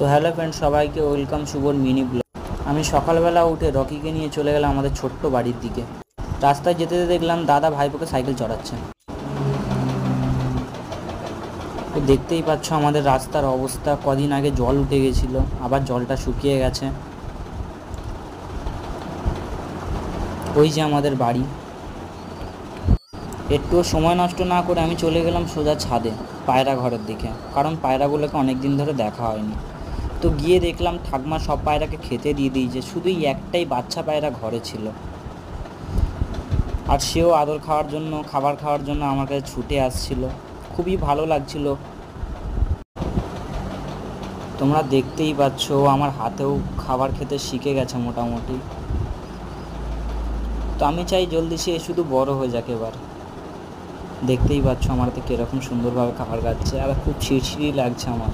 তো hello friend, সবাইকে welcome শুভর মিনি ব্লগ। আমি সকালবেলা উঠে রকিকে নিয়ে চলে গেলাম আমাদের ছোট্ট বাড়ির দিকে। রাস্তায় যেতে যেতে দেখলাম দাদা ভাইপোকে সাইকেল চড়াচ্ছে। তো দেখতেই পাচ্ছ আমাদের রাস্তার অবস্থা, কদিন আগে জল উঠে গেছিলো, আবার জলটা শুকিয়ে গেছে। ওই যে আমাদের বাড়ি। একটুও সময় নষ্ট না করে আমি চলে গেলাম সোজা ছাদে, পায়রা ঘরের দিকে, কারণ পায়রাগুলোকে অনেক দিন ধরে দেখা হয়নি। তো গিয়ে দেখলাম ঠাকমা সব পায়রাকে খেতে দিয়ে দিয়েছে, শুধুই একটাই বাচ্চা পায়রা ঘরে ছিল। আর সেও আদর খাওয়ার জন্য, খাবার খাওয়ার জন্য আমার কাছে ছুটে আসছিল। খুবই ভালো লাগছিল। তোমরা দেখতেই পাচ্ছ আমার হাতেও খাবার খেতে শিখে গেছে মোটামুটি। তো আমি চাই জলদি সে শুধু বড় হয়ে যাক এবার। দেখতেই পাচ্ছ আমার হাতে কীরকম সুন্দরভাবে খাবার খাচ্ছে, আর খুব ছিঁড়ছিঁড়ি লাগছে আমার।